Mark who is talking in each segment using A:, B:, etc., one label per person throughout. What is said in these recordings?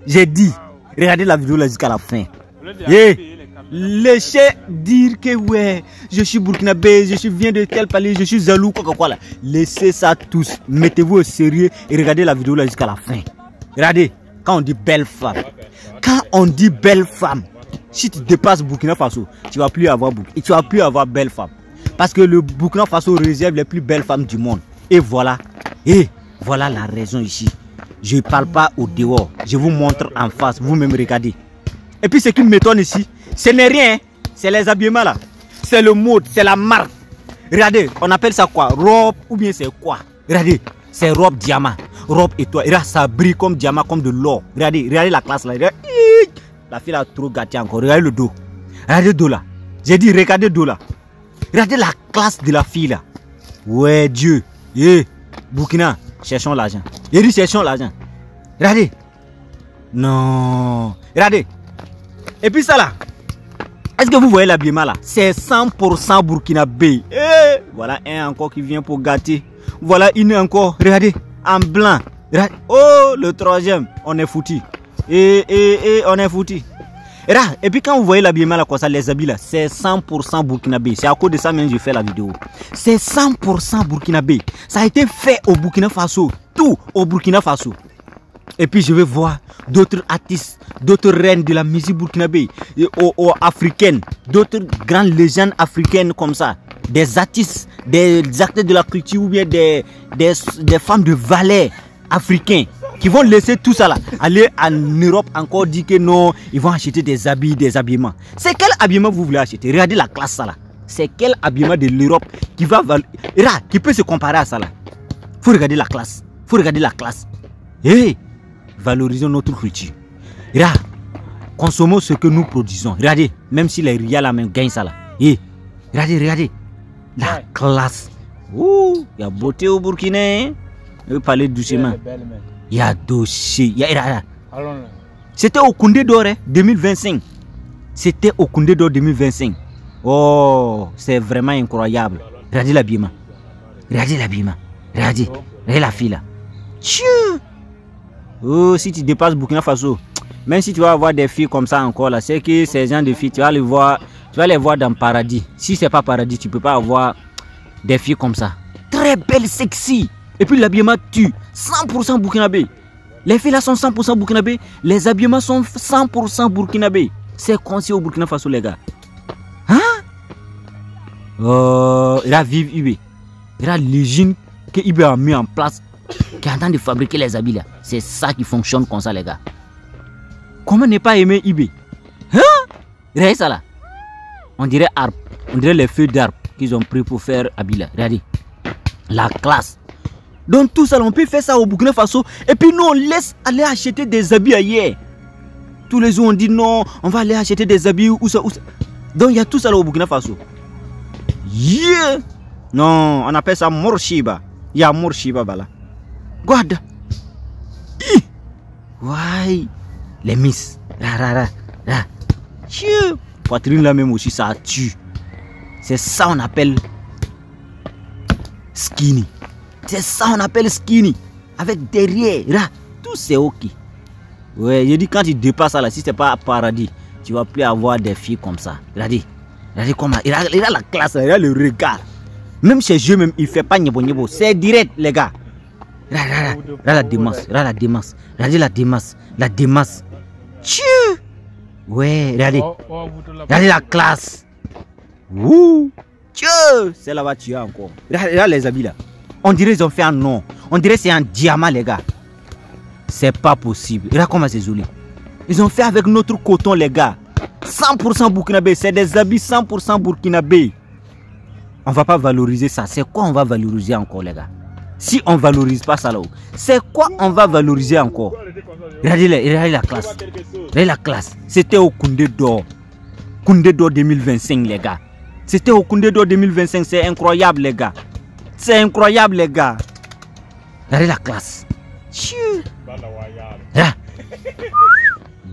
A: J'ai dit, regardez la vidéo là jusqu'à la fin. Laissez dire que ouais, je suis burkinabé, je viens de tel palais, je suis jaloux, quoi là. Laissez ça tous, mettez-vous au sérieux et regardez la vidéo là jusqu'à la fin. Regardez, quand on dit belle femme, si tu dépasses Burkina Faso, tu vas plus avoir belle femme. Parce que le Burkina Faso réserve les plus belles femmes du monde. Et voilà la raison ici. Je ne parle pas au dehors, je vous montre en face, vous-même regardez. Et puis ce qui m'étonne ici, ce n'est rien, c'est les habillements là. C'est le mode, c'est la marque. Regardez, on appelle ça quoi? Robe ou bien c'est quoi? Regardez, c'est robe diamant, robe étoile. Regarde, ça brille comme diamant, comme de l'or. Regardez la classe là. Regardez. La fille a trop gâté encore. Regardez le dos. Regardez le dos là. J'ai dit, regardez le dos là. Regardez la classe de la fille là. Ouais, Dieu. Burkina, cherchons l'argent. J'ai dit, cherchons l'argent. Regardez. Non. Regardez. Et puis ça là. Est-ce que vous voyez l'habillement là? C'est 100% burkinabé. Voilà un encore qui vient pour gâter. Voilà une encore. Regardez. En blanc. Regardez. Oh, le troisième. On est foutu. On est foutu. Et puis quand vous voyez l'habillement là, comme ça, les habits là, c'est 100% burkinabé. C'est à cause de ça même que je fais la vidéo. C'est 100% burkinabé. Ça a été fait au Burkina Faso. Tout au Burkina Faso. Et puis je vais voir d'autres artistes, d'autres reines de la musique burkinabé, africaine, d'autres grandes légendes africaines comme ça. Des artistes, des acteurs de la culture ou bien des femmes de valeur africains qui vont laisser tout ça là, aller en Europe encore dire que non, ils vont acheter des habits, des habillements. C'est quel habillement vous voulez acheter? Regardez la classe ça là. C'est quel habillement de l'Europe qui va qui peut se comparer à ça là? Faut regarder la classe. Faut regarder la classe. Valorisons notre culture. Consommons ce que nous produisons. Regardez, même si les rias là même gagnent ça là. Regardez. La classe. Il y a beauté au Burkina. Je vais parler doucement. Il y a dossier. C'était au Koundé d'or 2025. C'était au Koundé d'or 2025. Oh, c'est vraiment incroyable. Regardez l'habillement. Regardez la fille là. Oh, si tu dépasses Burkina Faso, même si tu vas avoir des filles comme ça encore là, c'est que ces gens de filles, tu vas les voir dans paradis. Si c'est pas paradis, tu peux pas avoir des filles comme ça. Très belles, sexy. Et puis l'habillement tue. 100% burkinabé. Les filles là sont 100% burkinabé. Les habillements sont 100% burkinabé. C'est conçu au Burkina Faso les gars. Là vive Ibé. Là l'usine que Ibé a mis en place, qui est en train de fabriquer les habits là. C'est ça qui fonctionne comme ça les gars. Comment ne pas aimer Ibé? Regardez ça là. On dirait arbre. On dirait les feuilles d'arbre qu'ils ont pris pour faire habits là. Regardez. La classe. Donc tout ça, on peut faire ça au Burkina Faso. Et puis nous, on laisse aller acheter des habits ailleurs. Tous les jours, on dit non, on va aller acheter des habits où ça. Donc il y a tout ça là au Burkina Faso. Non, on appelle ça Morshiba. Il y a Morshiba là. Guarda. Ouais. Les miss. Poitrine là même aussi, ça tue. C'est ça on appelle skinny. C'est ça on appelle skinny. Avec derrière, là, tout c'est ok. Ouais, je dis quand tu dépasses ça là, si c'est pas paradis, tu vas plus avoir des filles comme ça. Regardez comment, il a la classe, il a le regard. Même chez eux même, il fait pas niveau. C'est direct les gars. Regarde la démasse, regardez la démasse. Tchou. Ouais, regardez la classe. C'est la voiture encore. Regarde les habits là. On dirait qu'ils ont fait un nom. On dirait c'est un diamant les gars. C'est pas possible. Regarde comment c'est joli. Ils ont fait avec notre coton les gars. 100% burkinabé. C'est des habits 100% burkinabé. On va pas valoriser ça. C'est quoi on va valoriser encore les gars? Si on valorise pas ça là-haut, c'est quoi on va valoriser encore? Regardez la classe. Regardez la classe. C'était au Koundé d'or. Koundé d'or 2025 les gars. C'était au Koundé d'or 2025. C'est incroyable les gars. C'est incroyable les gars. Regardez la classe.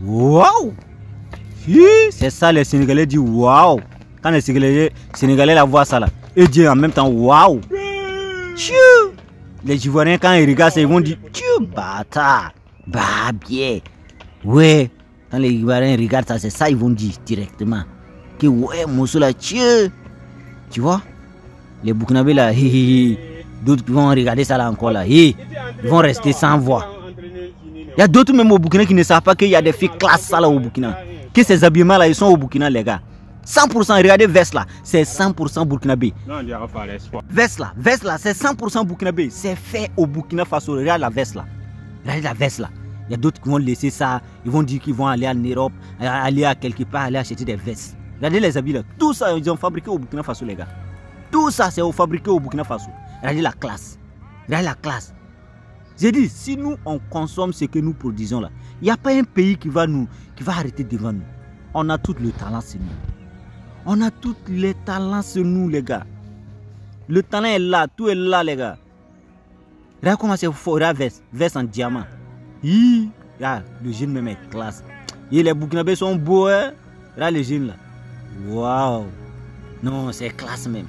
A: Waouh. C'est ça les Sénégalais disent waouh. Quand les Sénégalais la voient ça là, ils disent en même temps waouh. Les Ivoiriens quand ils regardent ça, ils vont dire bâtard. Bah bien. Ouais, quand les Ivoiriens regardent ça, c'est ça ils vont dire directement. Que ouais, Mosso là, tu vois, les Burkinabés là, d'autres qui vont regarder ça là encore là, ils vont rester sans voix. Il y a d'autres même au Burkina qui ne savent pas qu'il y a des filles classe ça là au Burkina. Que ces habillements là, ils sont au Burkina les gars. 100%, regardez veste là, c'est 100% burkinabé. Veste là, c'est 100% burkinabé. C'est fait au Burkina Faso. Regarde la veste là. Regardez la veste là. Il y a d'autres qui vont laisser ça. Ils vont dire qu'ils vont aller en Europe, aller à quelque part, aller acheter des vestes. Regardez les habits là. Tout ça, ils ont fabriqué au Burkina Faso les gars. Tout ça, c'est fabriqué au Burkina Faso. Regardez la classe. Regardez la classe. J'ai dit, si nous, on consomme ce que nous produisons là, il n'y a pas un pays qui va arrêter devant nous. On a tout le talent, c'est nous. On a tous les talents sur nous, les gars. Le talent est là, tout est là, les gars. Regarde comment c'est fort, la veste en diamant. Regarde, le jeune même est classe. Les Burkinabés sont beaux, hein. Regarde le jeune là. Waouh. Non, c'est classe même.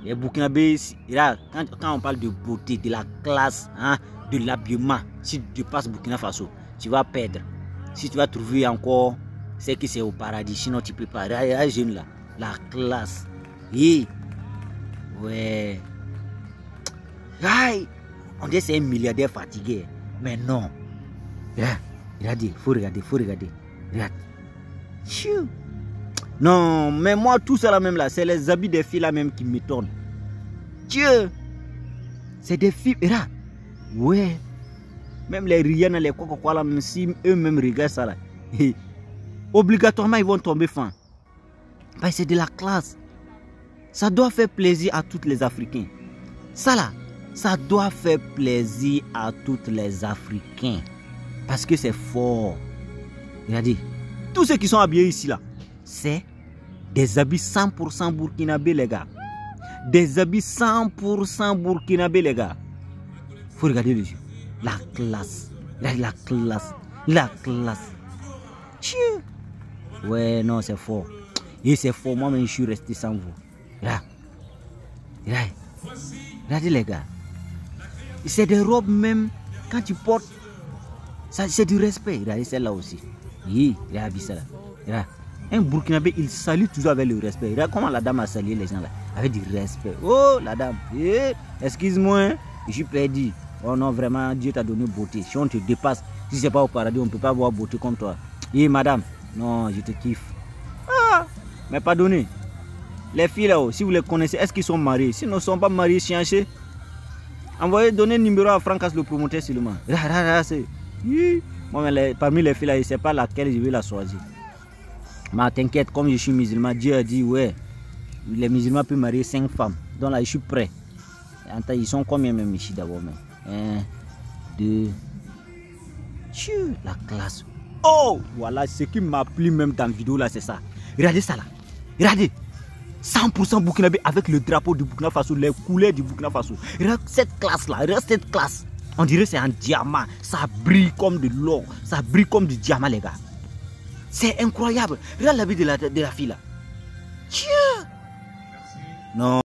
A: Les Burkinabés, regarde, quand on parle de beauté, de la classe, hein, de l'habillement, si tu passes Burkina Faso, tu vas perdre. Si tu vas trouver encore... c'est que c'est au paradis, sinon tu peux pas. Regarde, jeune là, la classe. Ouais. Aïe. On dit c'est un milliardaire fatigué. Mais non. Regardez, faut regarder. Regarde. Chou. Non, mais moi, tout ça là même là, c'est les habits des filles là même qui m'étonnent. Dieu. C'est des filles. Regarde. Ouais. Même les Rihanna, les quoi là, même si eux-mêmes regardent ça là. Obligatoirement, ils vont tomber fin. Parce que c'est de la classe. Ça doit faire plaisir à tous les Africains. Ça là, ça doit faire plaisir à tous les Africains. Parce que c'est fort. Regardez, tous ceux qui sont habillés ici là, c'est des habits 100% burkinabés les gars. Des habits 100% burkinabés les gars. Faut regarder les yeux. La classe. La classe. La classe. Tchou. Ouais, non, c'est fort. Et c'est fort, moi-même, je suis resté sans vous. Regardez les gars. C'est des robes même, quand tu portes, c'est du respect. Regardez celle-là aussi. Regardez ça là. Regarde. Un Burkinabé, il salue toujours avec le respect. Regarde comment la dame a salué les gens là. Avec du respect. Oh, la dame. Excuse-moi, je suis perdu. Oh non, vraiment, Dieu t'a donné beauté. Si on te dépasse, si c'est pas au paradis, on ne peut pas avoir beauté comme toi. Madame. Non, je te kiffe. Mais pardonnez. Les filles là-haut, si vous les connaissez, est-ce qu'ils sont mariés? S'ils ne sont pas mariés, changez. Envoyez, donnez le numéro à Francas le promoteur seulement. Moi, parmi les filles là, je ne sais pas laquelle je vais la choisir. Mais t'inquiète, comme je suis musulman, Dieu a dit, ouais, les musulmans peuvent marier 5 femmes. Donc là, je suis prêt. Ils sont combien même ici d'abord? 1, 2, la classe. Oh, voilà, ce qui m'a plu même dans la vidéo là, c'est ça. Regardez ça là. Regardez. 100% burkinabé avec le drapeau du Burkina Faso, les couleurs du Burkina Faso. Regarde cette classe là, regarde cette classe. On dirait c'est un diamant. Ça brille comme de l'or. Ça brille comme du diamant les gars. C'est incroyable. Regarde l'habit de la fille là. Tiens. Non.